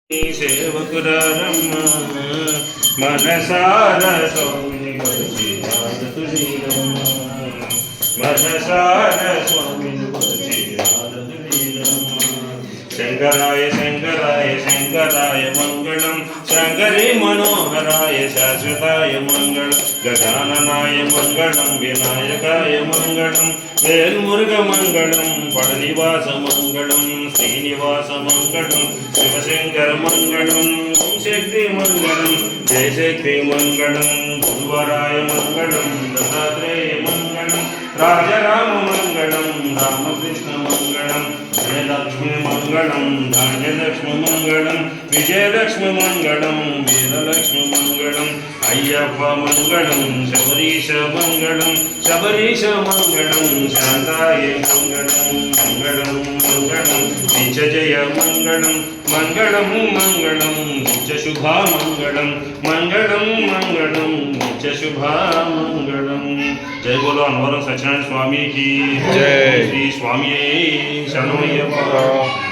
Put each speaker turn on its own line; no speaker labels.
सेवकुरम मनसार स्वामी वरची रात तुझी रम मनसार स्वामी वरची रात तुझी रम शंकराय शंकराय शंकराय मंगलम शंकरी मनोहराय शाश्वताय मंगल गजाननाय मंगलम विनायकाय मंगलम वेलमुरुग मंगलम पळनिवास मंगलम श्रीनिवास मंगलम शिवशंकर मंगलम शक्ति मंगलम जय शक्ति मंगलम गुरुवराय मंगलम दत्तात्रेय मंगलम राजाराम मंगलम रामकृष्ण मंगलम धनलक्ष्मी मंगलम धान्यलक्ष्मी मंगलम विजयलक्ष्मी मंगलम वीरलक्ष्मी मंगलम अय्यप्पा मंगलम शबरीश मंगलम शबरीश मंगलम शांताय मंगलम मंगलम मंगलम नित्य मंगलम मंगलम मंगलम नित्य शुभा मंगलम मंगलम मंगलम नित्य शुभा मंगलम। जय बोलो अनवरम सच्चिदानंद स्वामी की जय। श्री स्वामी शरणमయ్యప్ప।